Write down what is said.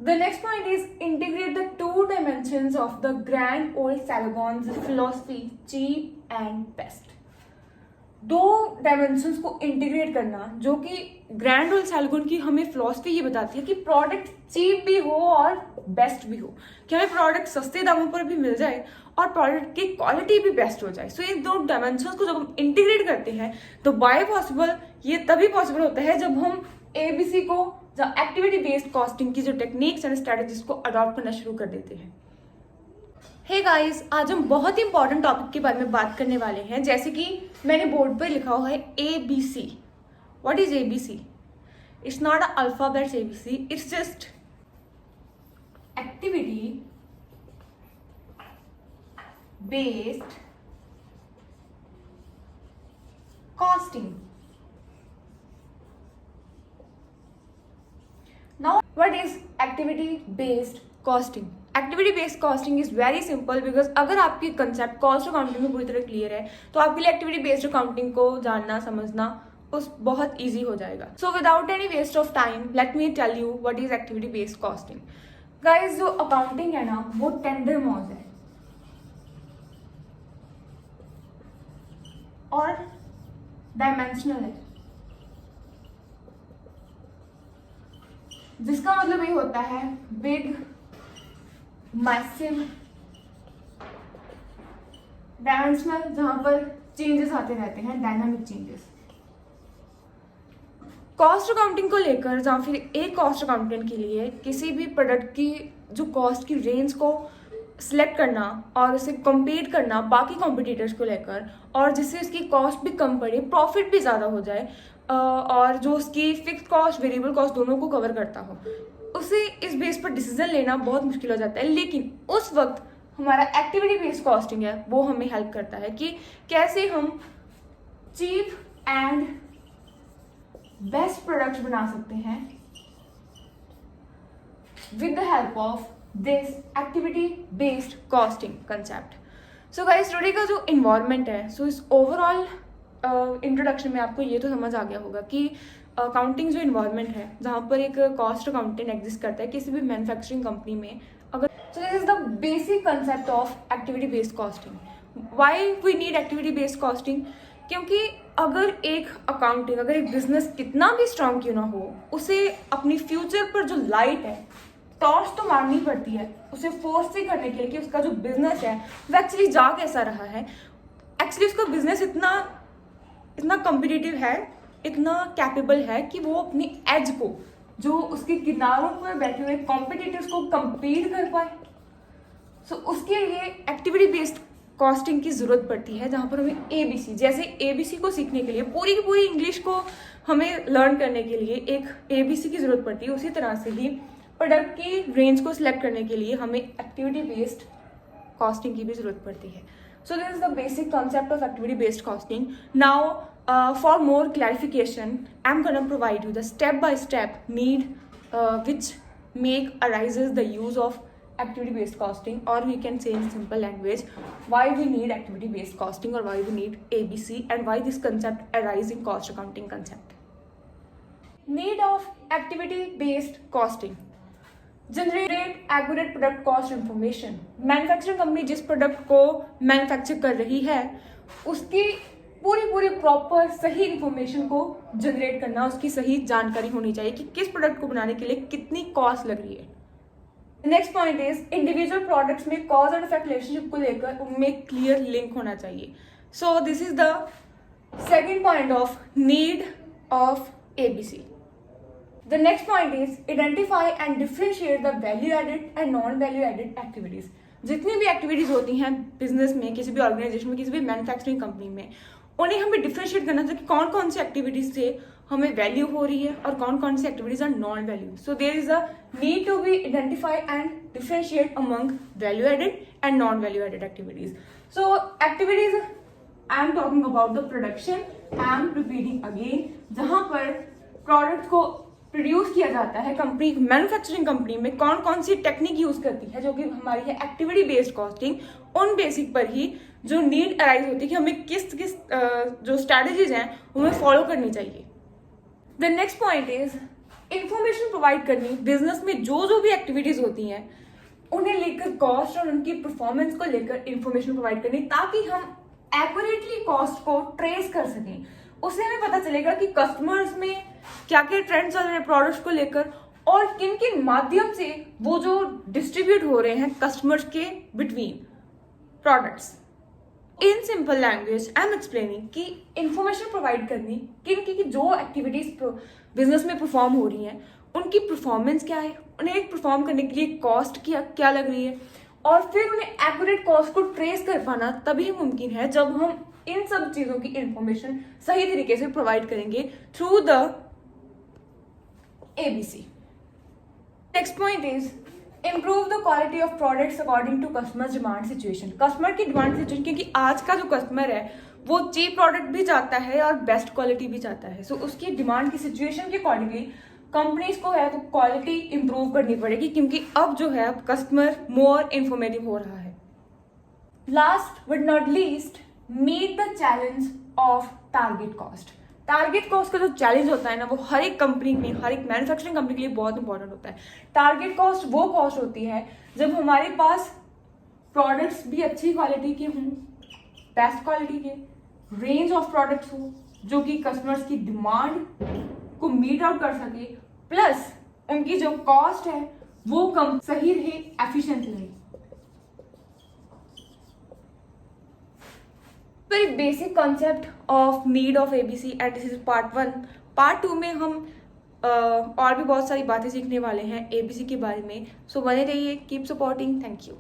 The next point is integrate the two dimensions of the Grand Old Salogon's philosophy, cheap and best. दो dimensions को integrate करना, जो कि grand old सैलगोन की हमें फिलॉसफी ये बताती है कि प्रोडक्ट चीप भी हो और बेस्ट भी हो, कि हमें प्रोडक्ट सस्ते दामों पर भी मिल जाए और प्रोडक्ट की क्वालिटी भी बेस्ट हो जाए. सो इन दो डायमेंशंस को जब हम इंटीग्रेट करते हैं तो बाय पॉसिबल, ये तभी पॉसिबल होता है जब हम ABC को, एक्टिविटी बेस्ड कॉस्टिंग की जो टेक्निक्स एंड स्ट्रेटजीज को अडॉप्ट करना शुरू कर देते हैं. हे गाइस, आज हम बहुत ही इंपॉर्टेंट टॉपिक के बारे में बात करने वाले हैं. जैसे कि मैंने बोर्ड पर लिखा हुआ है ABC. What is ABC? It's not a alphabets ABC, it's just activity based costing. Now, what is activity based costing? Activity based costing is very simple because अगर आपकी कंसेप्ट कॉस्ट अकाउंटिंग में पूरी तरह clear है तो आपके लिए activity based accounting को जानना समझना उस बहुत इजी हो जाएगा. So without any waste of time let me tell you what is activity based costing. Guys, जो अकाउंटिंग है ना वो टेंडर मौज है और डायमेंशनल है, जिसका मतलब ये होता है बिग, मैसिव, डायमेंशनल, जहां पर चेंजेस आते रहते हैं, डायनामिक चेंजेस. कॉस्ट अकाउंटिंग को लेकर, जहां फिर एक कॉस्ट अकाउंटेंट के लिए किसी भी प्रोडक्ट की जो कॉस्ट की रेंज को सिलेक्ट करना और उसे कम्पीट करना बाकी कॉम्पिटिटर्स को लेकर, और जिससे उसकी कॉस्ट भी कम पड़े, प्रॉफिट भी ज़्यादा हो जाए, और जो उसकी फिक्स कॉस्ट वेरिएबल कॉस्ट दोनों को कवर करता हो, उसे इस बेस पर डिसीजन लेना बहुत मुश्किल हो जाता है. लेकिन उस वक्त हमारा एक्टिविटी बेस्ड कॉस्टिंग है वो हमें हेल्प करता है कि कैसे हम चीप एंड बेस्ट प्रोडक्ट्स बना सकते हैं with the help of this activity based costing concept. So guys, today का जो इन्वायरमेंट है, सो इस ओवरऑल इंट्रोडक्शन में आपको ये तो समझ आ गया होगा कि अकाउंटिंग जो इन्वायरमेंट है जहाँ पर एक कॉस्ट अकाउंटेंट एग्जिस्ट करता है किसी भी मैन्युफैक्चरिंग कंपनी में. अगर so this is the basic concept of activity based costing. Why we need activity based costing? क्योंकि अगर एक अकाउंटिंग, अगर एक बिजनेस कितना भी स्ट्रांग क्यों ना हो, उसे अपनी फ्यूचर पर जो लाइट है, टॉर्च तो मारनी पड़ती है उसे फोर्स से करने के लिए कि उसका जो बिजनेस है वो एक्चुअली जा कैसा रहा है. एक्चुअली उसका बिजनेस इतना कॉम्पिटिटिव है, इतना कैपेबल है कि वो अपनी एज को, जो उसके किनारों पर बैठे हुए कॉम्पिटिटर्स को compete कर पाए. सो उसके लिए एक्टिविटी बेस्ड कॉस्टिंग की जरूरत पड़ती है, जहाँ पर हमें ABC, जैसे ABC को सीखने के लिए पूरी की पूरी इंग्लिश को हमें लर्न करने के लिए एक ABC की जरूरत पड़ती है, उसी तरह से ही प्रोडक्ट की रेंज को सिलेक्ट करने के लिए हमें एक्टिविटी बेस्ड कॉस्टिंग की भी जरूरत पड़ती है. So this is the basic concept of activity based costing. Now for more clarification, I'm gonna provide you the step by step need which arises the use of activity based costing, or we can say in simple language why we need activity based costing or why we need ABC and why this concept arise in cost accounting concept. Need of activity based costing. Generate accurate product cost information. Manufacturing company जिस product को manufacture कर रही है उसकी पूरी proper सही information को generate करना, उसकी सही जानकारी होनी चाहिए कि किस प्रोडक्ट को बनाने के लिए कितनी कॉस्ट लग रही है. Next point is individual products में कॉज एंड इफेक्ट रिलेशनशिप को लेकर उनमें क्लियर लिंक होना चाहिए. सो this is the second point of need of ABC. The next point is identify and differentiate the value added and non value added activities. जितनी भी activities होती हैं business में, किसी भी ऑर्गेनाइजेशन में, किसी भी मैन्युफैक्चरिंग कंपनी में, उन्हें हमें डिफरेंशिएट करना चाहिए कि कौन कौन सी एक्टिविटीज से हमें वैल्यू हो रही है और कौन कौन सी activities are non value. So there is a need to be identify and differentiate among value added and non value added activities. So activities I am talking about the production, I am repeating again, जहां पर product को produce किया जाता है. Company, manufacturing company में कौन कौन सी technique use करती है जो कि हमारी है एक्टिविटी बेस्ड कॉस्टिंग. उन बेसिक पर ही जो नीड अराइज होती है कि हमें किस जो स्ट्रैटेजीज हैं उन्हें फॉलो करनी चाहिए. The next point is information provide करनी, बिजनेस में जो जो भी एक्टिविटीज होती हैं उन्हें लेकर कॉस्ट और उनकी परफॉर्मेंस को लेकर इंफॉर्मेशन प्रोवाइड करनी, ताकि हम एक्यूरेटली कॉस्ट को ट्रेस कर सकें। उससे हमें पता चलेगा कि कस्टमर्स में क्या क्या ट्रेंड्स चल रहे हैं प्रोडक्ट्स को लेकर, और किन किन माध्यम से वो जो डिस्ट्रीब्यूट हो रहे हैं कस्टमर्स के between products. In simple language I am explaining कि इंफॉर्मेशन प्रोवाइड करनी किन की जो एक्टिविटीज बिजनेस में परफॉर्म हो रही हैं उनकी परफॉर्मेंस क्या है, उन्हें परफॉर्म करने के लिए कॉस्ट क्या लग रही है, और फिर उन्हें एक्यूरेट कॉस्ट को ट्रेस कर पाना तभी मुमकिन है जब हम इन सब चीजों की इंफॉर्मेशन सही तरीके से प्रोवाइड करेंगे through the ABC। Next point is improve the quality of products according to customer demand situation. Customer की डिमांड सिचुएशन, क्योंकि आज का जो कस्टमर है वो चीप प्रोडक्ट भी चाहता है और बेस्ट क्वालिटी भी चाहता है। सो उसकी डिमांड की सिचुएशन के अकॉर्डिंगली कंपनीज को है तो क्वालिटी इंप्रूव करनी पड़ेगी, क्योंकि अब जो है अब कस्टमर मोर इंफॉर्मेटिव हो रहा है। Last but not least, meet the challenge of target cost. Target cost का जो चैलेंज होता है ना, वो हर एक कंपनी में, हर एक मैन्युफैक्चरिंग कंपनी के लिए बहुत इंपॉर्टेंट होता है। टारगेट कॉस्ट वो कॉस्ट होती है जब हमारे पास प्रोडक्ट्स भी अच्छी क्वालिटी के हों, बेस्ट क्वालिटी के, रेंज ऑफ प्रोडक्ट्स हो जो कि कस्टमर्स की डिमांड को मीट आउट कर सके, प्लस उनकी जो कॉस्ट है वो कम, सही रहे, एफिशिएंट रहे। Very basic concept of need of ABC and this is part 1। Part 2 में हम और भी बहुत सारी बातें सीखने वाले हैं ABC के बारे में। सो बने रहिए, कीप सपोर्टिंग, थैंक यू।